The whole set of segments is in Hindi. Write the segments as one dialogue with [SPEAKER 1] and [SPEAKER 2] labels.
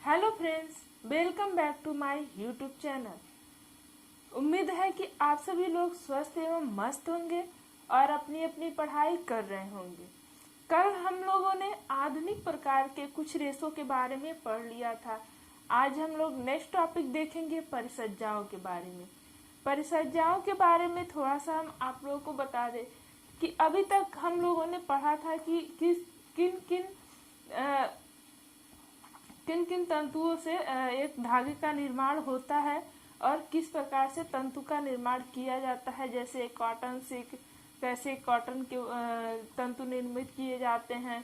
[SPEAKER 1] Hello friends, welcome back to my YouTube channel. उम्मीद है कि आप सभी लोग स्वस्थ एवं मस्त होंगे और अपनी अपनी पढ़ाई कर रहे होंगे। कल हम लोगों ने आधुनिक प्रकार के कुछ रेशों के बारे में पढ़ लिया था। आज हम लोग नेक्स्ट टॉपिक देखेंगे परिसज्जाओं के बारे में। परिसज्जाओं के बारे में थोड़ा सा हम आप लोगों को बता दें कि अभी तक हम लोगों ने पढ़ा था कि किन किन तंतुओं से एक धागे का निर्माण होता है और किस प्रकार से तंतु का निर्माण किया जाता है। जैसे कॉटन से कैसे कॉटन के तंतु निर्मित किए जाते हैं,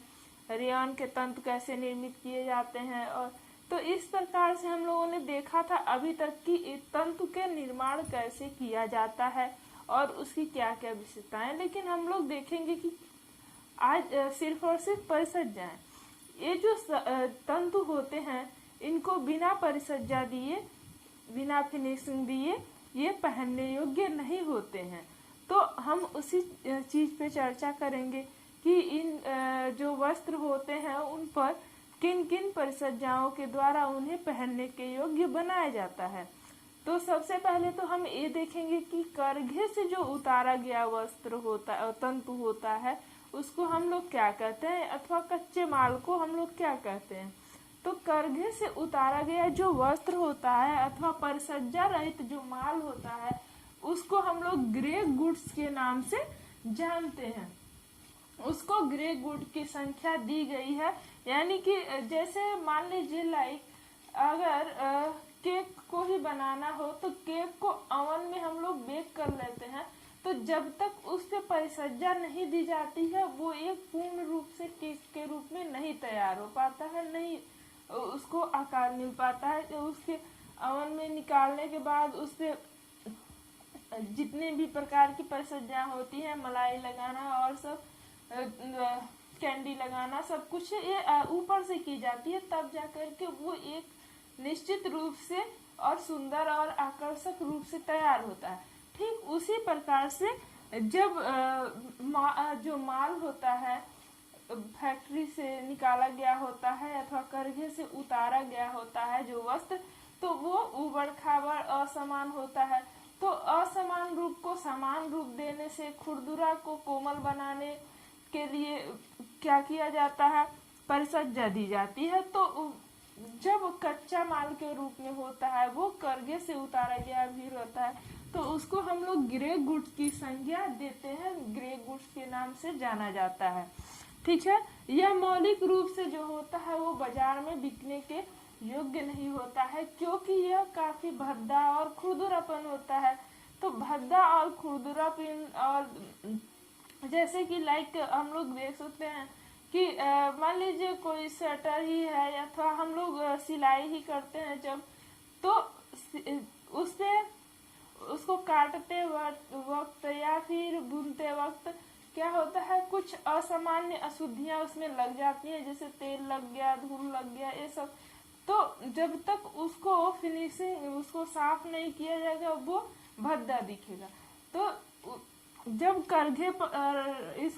[SPEAKER 1] रेयन के तंतु कैसे निर्मित किए जाते हैं। और तो इस प्रकार से हम लोगों ने देखा था अभी तक कि तंतु के निर्माण कैसे किया जाता है और उसकी क्या क्या विशेषताएं। लेकिन हम लोग देखेंगे कि आज सिर्फ और सिर्फ परिसज्जाएं, ये जो तंतु होते हैं इनको बिना परिसज्जा दिए, बिना फिनिशिंग दिए ये पहनने योग्य नहीं होते हैं। तो हम उसी चीज पे चर्चा करेंगे कि इन जो वस्त्र होते हैं उन पर किन किन परिसज्जाओं के द्वारा उन्हें पहनने के योग्य बनाया जाता है। तो सबसे पहले तो हम ये देखेंगे कि करघे से जो उतारा गया वस्त्र होता है, तंतु होता है, उसको हम लोग क्या कहते हैं, अथवा कच्चे माल को हम लोग क्या कहते हैं। तो करघे से उतारा गया जो वस्त्र होता है अथवा परिसज्जा रहित जो माल होता है उसको हम लोग ग्रे गुड्स के नाम से जानते हैं। उसको ग्रे गुड की संख्या दी गई है, यानी कि जैसे मान लीजिए अगर केक को ही बनाना हो तो केक को ओवन में हम लोग बेक कर लेते हैं, तो जब तक उस पे परिसज्जा नहीं दी जाती है वो एक पूर्ण रूप से केक के रूप में नहीं तैयार हो पाता है, नहीं उसको आकार मिल पाता है। तो उसके ओवन में निकालने के बाद उस पे जितने भी प्रकार की परिसज्जा होती है, मलाई लगाना और सब कैंडी लगाना, सब कुछ ये ऊपर से की जाती है, तब जाकर के वो एक निश्चित रूप से और सुंदर और आकर्षक रूप से तैयार होता है। ठीक उसी प्रकार से जब जो माल होता है फैक्ट्री से निकाला गया होता है अथवा करघे से उतारा गया होता है जो वस्त्र, तो वो उबड़ खाबड़ असमान होता है। तो असमान रूप को समान रूप देने से, खुरदुरा को कोमल बनाने के लिए क्या किया जाता है, परिसज्जा दी जाती है। तो जब कच्चा माल के रूप में होता है, वो करघे से उतारा गया भी होता है, तो उसको हम लोग ग्रे गुड्स की संज्ञा देते हैं, ग्रे गुड्स के नाम से जाना जाता है। ठीक है, यह मौलिक रूप से जो होता है वो बाजार में बिकने के योग्य नहीं होता है, क्योंकि यह काफी भद्दा और खुरदुरापन होता है। तो भद्दा और खुरदुरापन, और जैसे कि हम लोग देख सकते हैं कि मान लीजिए कोई स्वेटर ही है अथवा हम लोग सिलाई ही करते हैं जब, तो उससे उसको काटते वक्त या फिर बुनते वक्त क्या होता है, कुछ असामान्य अशुद्धियां उसमें लग जाती हैं, जैसे तेल लग गया, धूल लग गया, ये सब। तो जब तक उसको फिनिशिंग, उसको साफ नहीं किया जाएगा वो भद्दा दिखेगा। तो जब करघे पर इस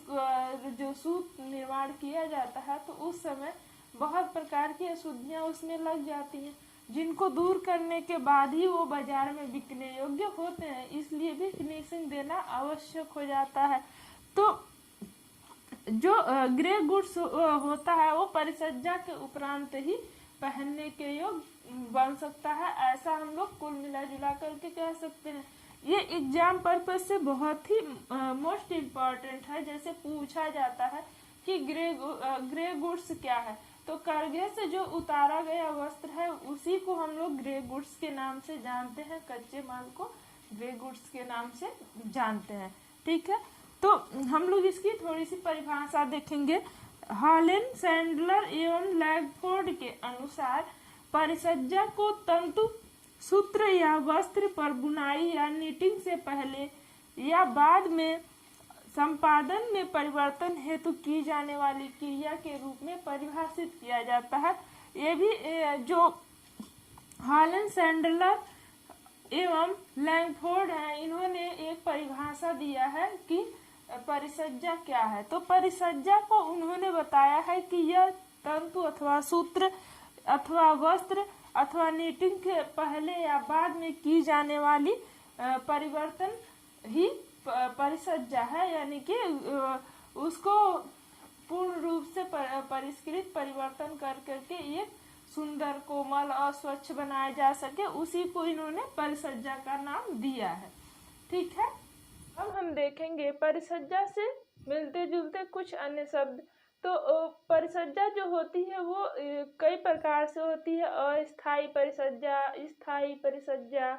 [SPEAKER 1] जो सूत निर्माण किया जाता है तो उस समय बहुत प्रकार की अशुद्धियां उसमें लग जाती हैं, जिनको दूर करने के बाद ही वो बाजार में बिकने योग्य होते हैं, इसलिए भी फिनिशिंग देना आवश्यक हो जाता है। तो जो ग्रे गुड्स होता है वो परिसज्जा के उपरांत ही पहनने के योग्य बन सकता है, ऐसा हम लोग कुल मिला जुला करके कह सकते हैं। ये एग्जाम पर्पज से बहुत ही मोस्ट इम्पोर्टेंट है। जैसे पूछा जाता है कि ग्रे गुड्स क्या है, तो करघे से जो उतारा गया वस्त्र है उसी को हम लोग ग्रे गुड्स के नाम से जानते हैं, कच्चे माल को ग्रे गुड्स के नाम से जानते हैं। ठीक है, तो हम लोग इसकी थोड़ी सी परिभाषा देखेंगे। हॉलन, सैंडलर एवं लैगफोर्ड के अनुसार परिसज्जा को तंतु, सूत्र या वस्त्र पर बुनाई या नीटिंग से पहले या बाद में संपादन में परिवर्तन हेतु की जाने वाली क्रिया के रूप में परिभाषित किया जाता है। ये भी जो हॉलन, सैंडलर एवं लैंगफोर्ड है, इन्होंने एक परिभाषा दिया है कि परिसज्जा क्या है। तो परिसज्जा को उन्होंने बताया है कि यह तंतु अथवा सूत्र अथवा वस्त्र अथवा नीटिंग के पहले या बाद में की जाने वाली परिवर्तन ही परिसज्जा है, यानी कि उसको पूर्ण रूप से परिष्कृत परिवर्तन कर करके ये सुंदर, कोमल और स्वच्छ बनाया जा सके, उसी को इन्होंने परिसज्जा का नाम दिया है। ठीक है, अब हम देखेंगे परिसज्जा से मिलते जुलते कुछ अन्य शब्द। तो परिसज्जा जो होती है वो कई प्रकार से होती है। अस्थायी परिसज्जा, स्थायी परिसज्जा,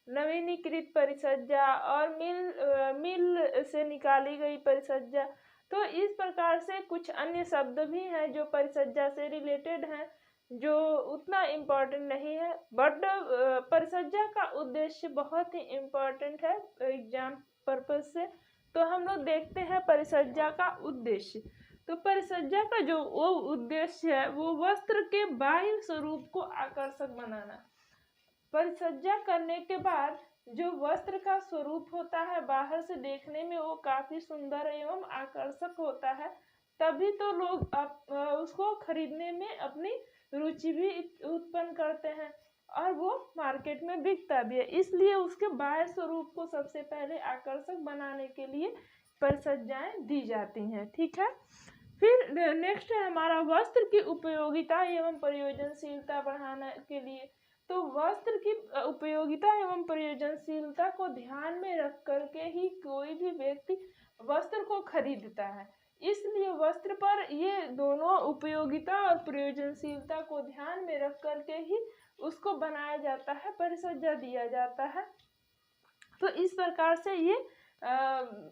[SPEAKER 1] नवीनीकृत परिसज्जा और मिल से निकाली गई परिसज्जा। तो इस प्रकार से कुछ अन्य शब्द भी हैं जो परिसज्जा से रिलेटेड हैं, जो उतना इम्पोर्टेंट नहीं है, बट परिसज्जा का उद्देश्य बहुत ही इम्पोर्टेंट है एग्जाम पर्पज से। तो हम लोग देखते हैं परिसज्जा का उद्देश्य। तो परिसज्जा का जो वो उद्देश्य है वो वस्त्र के बाह्य स्वरूप को आकर्षक बनाना। परिसज्जा करने के बाद जो वस्त्र का स्वरूप होता है बाहर से देखने में वो काफी सुंदर एवं आकर्षक होता है, तभी तो लोग उसको खरीदने में अपनी रुचि भी उत्पन्न करते हैं और वो मार्केट में बिकता भी है। इसलिए उसके बाह्य स्वरूप को सबसे पहले आकर्षक बनाने के लिए परिसज्जाएं दी जाती हैं। ठीक है, फिर नेक्स्ट है हमारा वस्त्र की उपयोगिता एवं प्रयोजनशीलता बढ़ाने के लिए। तो वस्त्र की उपयोगिता एवं प्रयोजनशीलता को ध्यान में रख करके ही कोई भी व्यक्ति वस्त्र को खरीदता है। इसलिए वस्त्र पर ये दोनों उपयोगिता और प्रयोजनशीलता को ध्यान में रख करके ही उसको बनाया जाता है, परिसज्जा दिया जाता है। तो इस प्रकार से ये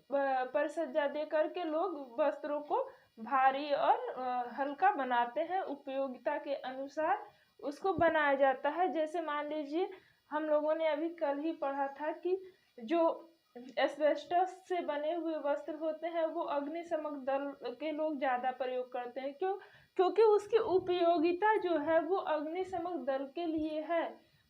[SPEAKER 1] परिसज्जा दे करके लोग वस्त्रों को भारी और हल्का बनाते हैं, उपयोगिता के अनुसार उसको बनाया जाता है। जैसे मान लीजिए हम लोगों ने अभी कल ही पढ़ा था कि जो एस्बेस्टस से बने हुए वस्त्र होते हैं वो अग्निशमन दल के लोग ज़्यादा प्रयोग करते हैं। क्योंकि उसकी उपयोगिता जो है वो अग्निशमन दल के लिए है।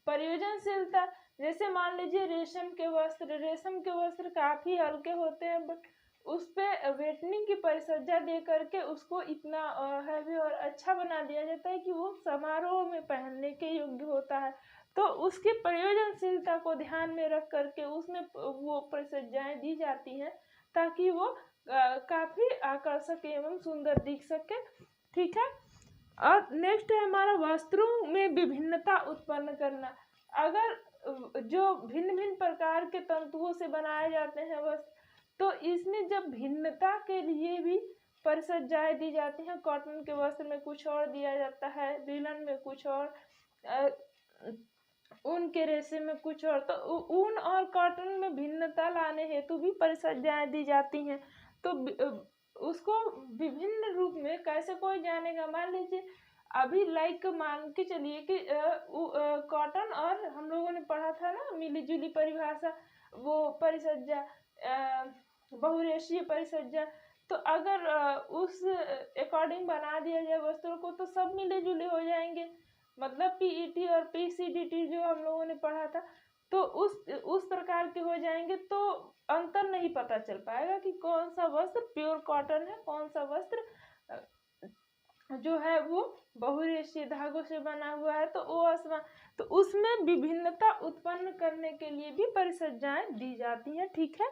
[SPEAKER 1] प्रयोजनशीलता, जैसे मान लीजिए रेशम के वस्त्र काफ़ी हल्के होते हैं, बट उस पे वेटनिंग की परिसज्जा दे करके उसको इतना हैवी और अच्छा बना दिया जाता है कि वो समारोह में पहनने के योग्य होता है। तो उसकी प्रयोजनशीलता को ध्यान में रख करके उसमें वो परिसज्जाएं दी जाती हैं ताकि वो काफ़ी आकर्षक एवं सुंदर दिख सके। ठीक है, और नेक्स्ट है हमारा वस्त्रों में विभिन्नता उत्पन्न करना। अगर जो भिन्न भिन्न प्रकार के तंतुओं से बनाए जाते हैं वस्त्र, तो इसमें जब भिन्नता के लिए भी परिसज्जाएं दी जाती हैं। कॉटन के वस्त्र में कुछ और दिया जाता है, लिनन में कुछ और, ऊन के रेशे में कुछ और। तो ऊन और कॉटन में भिन्नता लाने हेतु भी परिसज्जाएं दी जाती हैं। तो उसको विभिन्न रूप में कैसे कोई जानेगा। मान लीजिए अभी मान के चलिए कि कॉटन, और हम लोगों ने पढ़ा था ना मिली जुली परिभाषा, वो परिसज्जा बहुरेशीय परिसज्जा। तो अगर उस अकॉर्डिंग बना दिया जाए वस्त्रों को तो सब मिले जुले हो जाएंगे। मतलब पीईटी और पीसीडीटी जो हम लोगों ने पढ़ा था, तो उस प्रकार के हो जाएंगे। तो अंतर नहीं पता चल पाएगा कि कौन सा वस्त्र प्योर कॉटन है, कौन सा वस्त्र जो है वो बहुरेशीय धागों से बना हुआ है। तो वो तो उसमें विभिन्नता उत्पन्न करने के लिए भी परिसज्जाएं दी जाती हैं। ठीक है,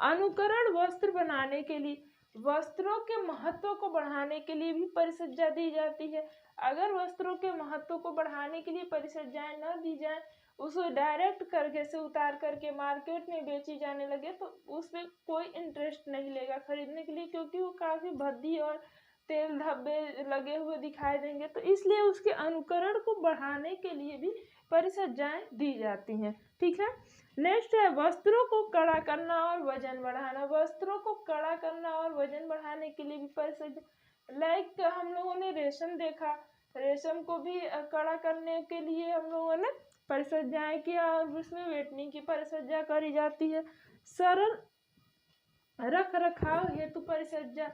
[SPEAKER 1] अनुकरण वस्त्र बनाने के लिए, वस्त्रों के महत्व को बढ़ाने के लिए भी परिसज्जा दी जाती है। अगर वस्त्रों के महत्व को बढ़ाने के लिए परिसज्जाएं न दी जाए, उसको डायरेक्ट करके से उतार करके मार्केट में बेची जाने लगे तो उसमें कोई इंटरेस्ट नहीं लेगा खरीदने के लिए, क्योंकि वो काफ़ी भद्दी और तेल धब्बे लगे हुए दिखाई देंगे। तो इसलिए उसके अनुकरण को बढ़ाने के लिए भी परिसज्जाएं दी जाती हैं। ठीक है, नेक्स्ट है वस्त्रों को कड़ा करना और वजन बढ़ाना। वस्त्रों को कड़ा करना और वजन बढ़ाने के लिए भी परिसज्जा, हम लोगों ने रेशम देखा, रेशम को भी कड़ा करने के लिए हम लोगों ने परिसज्जाएं किया और उसमें वेटनिंग की परिसज्जा करी जाती है। सरल रख रखाव हेतु परिसज्जा,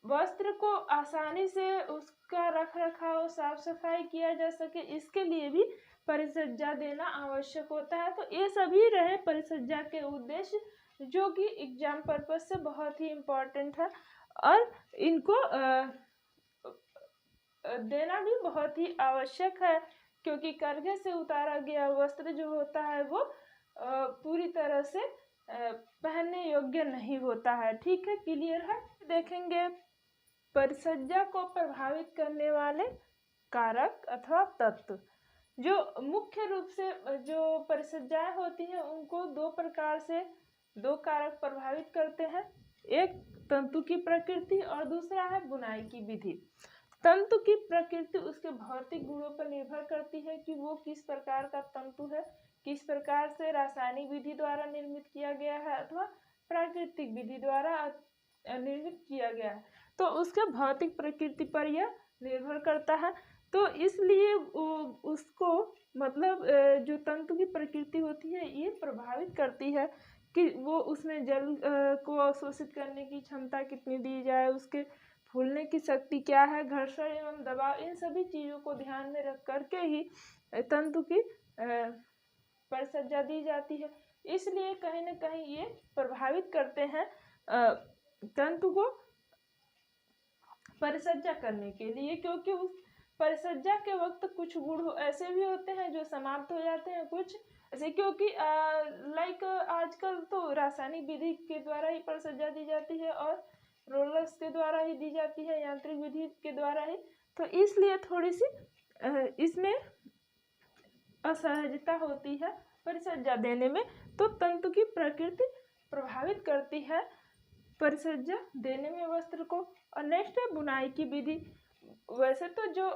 [SPEAKER 1] वस्त्र को आसानी से उसका रख रखाव साफ सफाई किया जा सके, इसके लिए भी परिसज्जा देना आवश्यक होता है। तो ये सभी रहे परिसज्जा के उद्देश्य, जो कि एग्जाम पर्पज से बहुत ही इम्पोर्टेंट है और इनको देना भी बहुत ही आवश्यक है, क्योंकि करघे से उतारा गया वस्त्र जो होता है वो पूरी तरह से पहनने योग्य नहीं होता है। ठीक है, क्लियर है। देखेंगे परिसज्जा को प्रभावित करने वाले कारक अथवा तत्व। जो मुख्य रूप से जो परिसज्जाएं होती हैं उनको दो कारक प्रभावित करते हैं। एक तंतु की प्रकृति और दूसरा है बुनाई की विधि। तंतु की प्रकृति उसके भौतिक गुणों पर निर्भर करती है कि वो किस प्रकार का तंतु है, किस प्रकार से रासायनिक विधि द्वारा निर्मित किया गया है अथवा प्राकृतिक विधि द्वारा निर्मित किया गया है, तो उसके भौतिक प्रकृति पर यह निर्भर करता है। तो इसलिए उसको मतलब जो तंतु की प्रकृति होती है ये प्रभावित करती है कि वो उसमें जल को अवशोषित करने की क्षमता कितनी दी जाए, उसके फूलने की शक्ति क्या है, घर्षण एवं दबाव, इन सभी चीज़ों को ध्यान में रख करके ही तंतु की परिसज्जा दी जाती है। इसलिए कहीं न कहीं ये प्रभावित करते हैं तंतु को परिसज्जा करने के लिए, क्योंकि उस परिसज्जा के वक्त कुछ गुण ऐसे भी होते हैं जो समाप्त हो जाते हैं, कुछ ऐसे, क्योंकि लाइक आजकल तो रासायनिक विधि के द्वारा ही परिसज्जा दी जाती है और रोलर्स के द्वारा ही दी जाती है, यांत्रिक विधि के द्वारा ही, तो इसलिए थोड़ी सी इसमें असहजता होती है परिसज्जा देने में। तो तंतु की प्रकृति प्रभावित करती है परिसज्जा देने में वस्त्र को। और नेक्स्ट है बुनाई की विधि। वैसे तो जो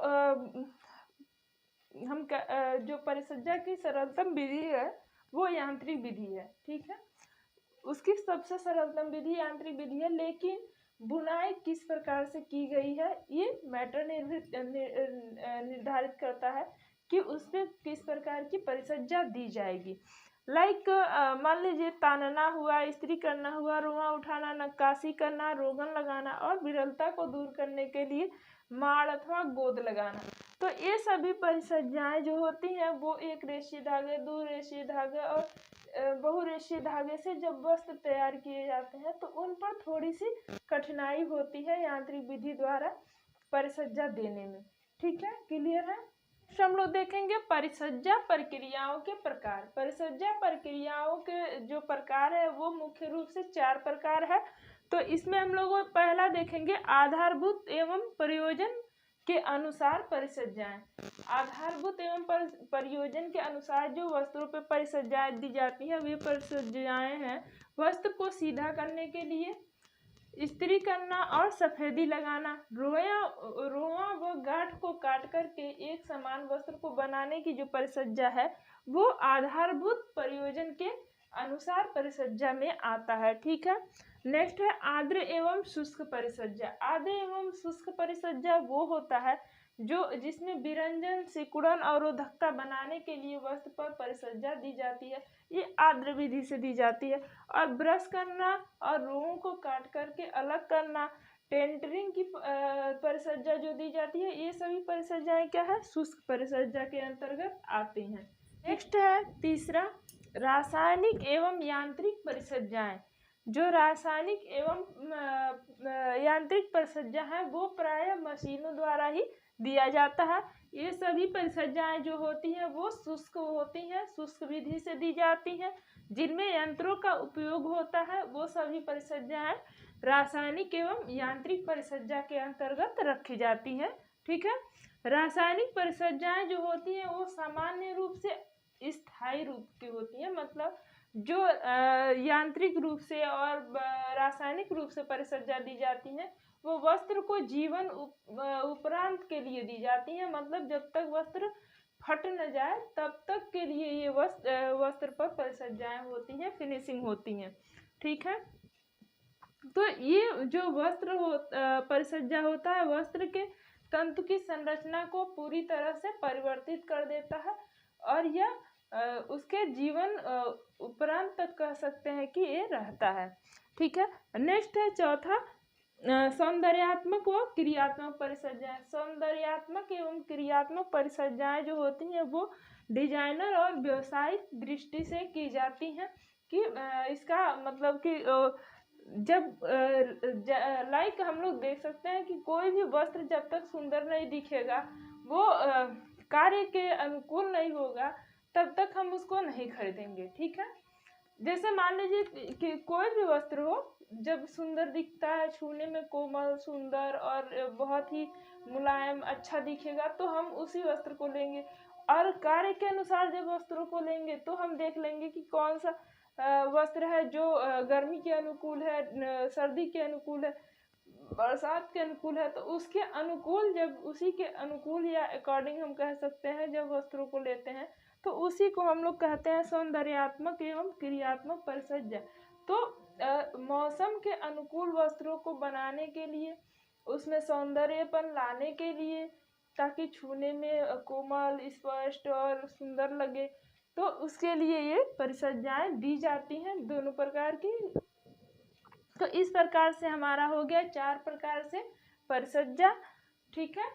[SPEAKER 1] जो परिसज्जा की सरलतम विधि है वो यांत्रिक विधि है। ठीक है, उसकी सबसे सरलतम विधि यांत्रिक विधि है, लेकिन बुनाई किस प्रकार से की गई है ये मैटर निर्धारित करता है कि उसमें किस प्रकार की परिसज्जा दी जाएगी। लाइक मान लीजिए तानना हुआ, इस्त्री करना हुआ, रुआ उठाना, नक्काशी करना, रोगन लगाना और विरलता को दूर करने के लिए माड़ अथवा गोद लगाना। तो ये सभी परिसज्जाएं जो होती हैं वो एक रेशें धागे, दो रेशें धागे और बहुरेशीय धागे से जब वस्त्र तैयार किए जाते हैं तो उन पर थोड़ी सी कठिनाई होती है यांत्रिक विधि द्वारा परिसज्जा देने में। ठीक है, क्लियर है। हम लोग देखेंगे परिसज्जा प्रक्रियाओं के प्रकार। परिसज्जा प्रक्रियाओं के जो प्रकार है वो मुख्य रूप से 4 प्रकार है। तो इसमें हम लोग पहला देखेंगे आधारभूत एवं प्रयोजन के अनुसार परिसज्जाएं। आधारभूत एवं प्रयोजन के अनुसार जो वस्त्रों पर परिसज्जाएं दी जाती है वे परिसज्जाएं हैं वस्त्र को सीधा करने के लिए, इस्त्री करना और सफेदी लगाना, रोआ व गांठ को काट करके एक समान वस्त्र को बनाने की जो परिसज्जा है वो आधारभूत प्रयोजन के अनुसार परिसज्जा में आता है। ठीक है, नेक्स्ट है आर्द्र एवं शुष्क परिसज्जा। आर्द्र एवं शुष्क परिसज्जा वो होता है जिसमें विरंजन, सिकुड़न और रोधकता बनाने के लिए वस्त्र पर परिसज्जा दी जाती है। ये आर्द्र विधि से दी जाती है। और ब्रश करना और रोओं को काट करके अलग करना, टेंटरिंग की परिसज्जा जो दी जाती है, ये सभी परिसज्जाएं क्या है, शुष्क परिसज्जा के अंतर्गत आती हैं। नेक्स्ट है तीसरा रासायनिक एवं यांत्रिक परिसज्जाएं। जो रासायनिक एवं यांत्रिक परिसज्जा है वो प्रायः मशीनों द्वारा ही दिया जाता है। ये सभी परिसज्जाएं जो होती हैं वो शुष्क होती हैं, शुष्क विधि से दी जाती हैं। जिनमें यंत्रों का उपयोग होता है वो सभी परिसज्जाएं रासायनिक एवं यांत्रिक परिसज्जा के अंतर्गत रखी जाती हैं। ठीक है, रासायनिक परिसज्जाएं जो होती हैं वो सामान्य रूप से स्थायी रूप की होती हैं। मतलब जो यांत्रिक रूप से और रासायनिक रूप से परिसज्जा दी जाती हैं वो वस्त्र को जीवन उपरांत के लिए दी जाती हैं। मतलब जब तक वस्त्र फट न जाए तब तक के लिए ये वस्त्र पर परिसज्जाएं होती हैं, फिनिशिंग होती हैं। ठीक है, तो ये जो वस्त्र परिसज्जा होता है वस्त्र के तंतु की संरचना को पूरी तरह से परिवर्तित कर देता है और यह उसके जीवन उपरांत तक कह सकते हैं कि ये रहता है। ठीक है, नेक्स्ट है चौथा सौंदर्यात्मक व क्रियात्मक परिसज्जाएं। सौंदर्यात्मक एवं क्रियात्मक परिसज्जाएं जो होती हैं वो डिजाइनर और व्यावसायिक दृष्टि से की जाती हैं कि इसका मतलब कि जब लाइक हम लोग देख सकते हैं कि कोई भी वस्त्र जब तक सुंदर नहीं दिखेगा, वो कार्य के अनुकूल नहीं होगा, तब तक हम उसको नहीं खरीदेंगे। ठीक है, जैसे मान लीजिए कि कोई भी वस्त्र हो, जब सुंदर दिखता है, छूने में कोमल, सुंदर और बहुत ही मुलायम अच्छा दिखेगा, तो हम उसी वस्त्र को लेंगे। और कार्य के अनुसार जब वस्त्रों को लेंगे तो हम देख लेंगे कि कौन सा वस्त्र है जो गर्मी के अनुकूल है, सर्दी के अनुकूल है, बरसात के अनुकूल है। तो उसके अनुकूल, जब उसी के अनुकूल या अकॉर्डिंग हम कह सकते हैं, जब वस्त्रों को लेते हैं तो उसी को हम लोग कहते हैं सौंदर्यात्मक एवं क्रियात्मक परिसज्जा। तो मौसम के अनुकूल वस्त्रों को बनाने के लिए, उसमें सौंदर्यपन लाने के लिए, ताकि छूने में कोमल, स्पष्ट और सुंदर लगे, तो उसके लिए ये परिसज्जाएं दी जाती हैं दोनों प्रकार की। तो इस प्रकार से हमारा हो गया 4 प्रकार से परिसज्जा। ठीक है।